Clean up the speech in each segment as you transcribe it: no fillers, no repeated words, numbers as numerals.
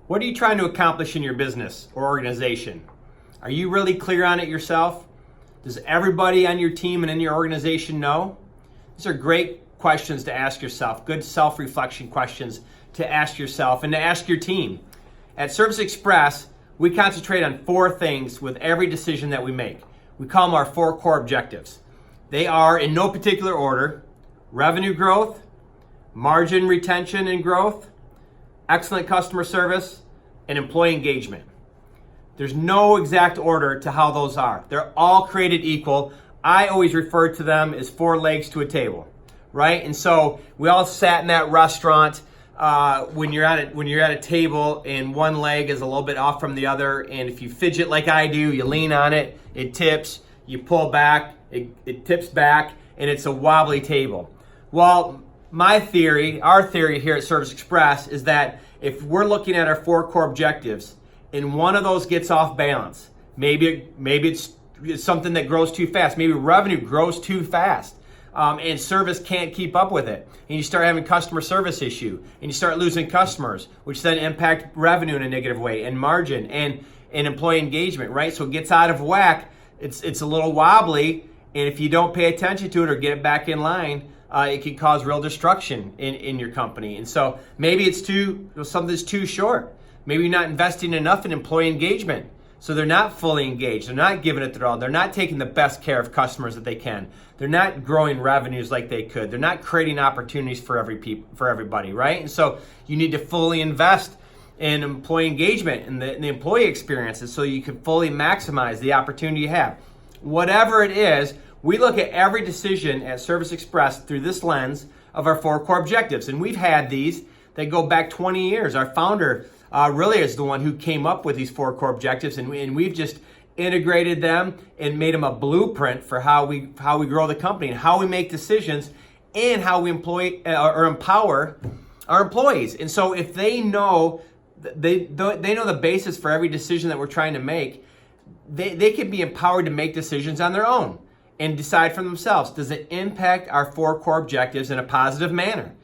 What are you trying to accomplish in your business or organization? Are you really clear on it yourself? Does everybody on your team and in your organization know? These are great questions to ask yourself, good self-reflection questions to ask yourself and to ask your team. At Service Express, we concentrate on 4 things with every decision that we make. We call them our 4 core objectives. They are, in no particular order, revenue growth, margin retention and growth, excellent customer service, and employee engagement. There's no exact order to how those are. They're all created equal. I always refer to them as 4 legs to a table, right? And so we all sat in that restaurant when you're at a table and one leg is a little bit off from the other, and if you fidget like I do, you lean on it, it tips, you pull back, it tips back, and it's a wobbly table. Well, my theory, our theory here at Service Express is that if we're looking at our 4 core objectives and one of those gets off balance, maybe it's something that grows too fast, maybe revenue grows too fast, and service can't keep up with it, and you start having customer service issue, and you start losing customers, which then impact revenue in a negative way, and margin, and employee engagement, right? So it gets out of whack, it's a little wobbly, and if you don't pay attention to it or get it back in line, it can cause real destruction in your company. And so maybe it's something's too short. Maybe you're not investing enough in employee engagement. So they're not fully engaged. They're not giving it their all. They're not taking the best care of customers that they can. They're not growing revenues like they could. They're not creating opportunities for everybody, right? And so you need to fully invest in employee engagement and the employee experiences so you can fully maximize the opportunity you have. Whatever it is, we look at every decision at Service Express through this lens of our 4 core objectives. And we've had these that go back 20 years. Our founder really is the one who came up with these 4 core objectives, and we've just integrated them and made them a blueprint for how we grow the company and how we make decisions and how we employ or empower our employees. And so if they know the basis for every decision that we're trying to make, they can be empowered to make decisions on their own and decide for themselves, does it impact our 4 core objectives in a positive manner?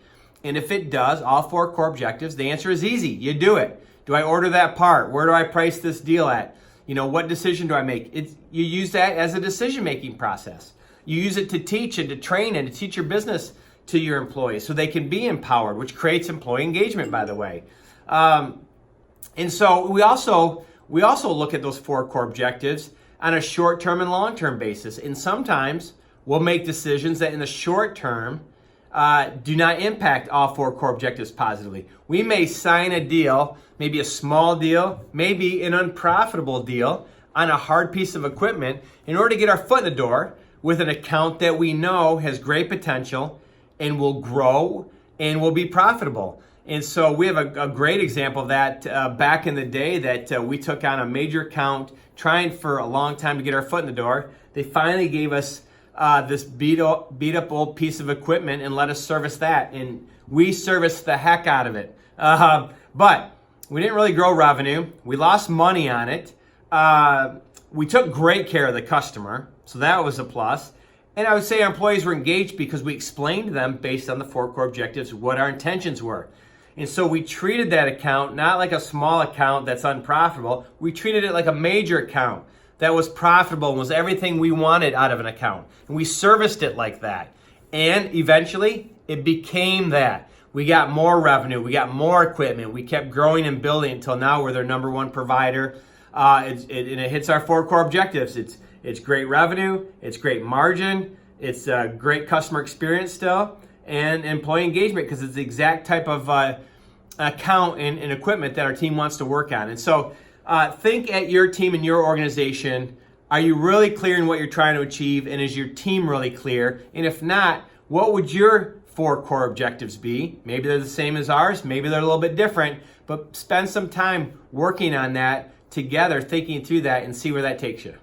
And if it does, all 4 core objectives, the answer is easy. You do it. Do I order that part? Where do I price this deal at? What decision do I make? You use that as a decision-making process. You use it to teach and to train and to teach your business to your employees so they can be empowered, which creates employee engagement, by the way. And so we also look at those 4 core objectives on a short-term and long-term basis. And sometimes we'll make decisions that in the short term do not impact all 4 core objectives positively. We may sign a deal, maybe a small deal, maybe an unprofitable deal on a hard piece of equipment in order to get our foot in the door with an account that we know has great potential and will grow and will be profitable. And so we have a great example of that back in the day that we took on a major account trying for a long time to get our foot in the door. They finally gave us this beat up old piece of equipment and let us service that. And we serviced the heck out of it. But we didn't really grow revenue. We lost money on it. We took great care of the customer, so that was a plus. And I would say our employees were engaged because we explained to them based on the 4 core objectives what our intentions were. And so we treated that account not like a small account that's unprofitable. We treated it like a major account that was profitable and was everything we wanted out of an account. And we serviced it like that. And eventually, it became that. We got more revenue. We got more equipment. We kept growing and building until now we're their number 1 provider. And it hits our 4 core objectives. It's great revenue. It's great margin. It's a great customer experience still. And employee engagement because it's the exact type of account and equipment that our team wants to work on. And so think at your team and your organization. Are you really clear in what you're trying to achieve? And is your team really clear? And if not, what would your 4 core objectives be? Maybe they're the same as ours. Maybe they're a little bit different. But spend some time working on that together, thinking through that, and see where that takes you.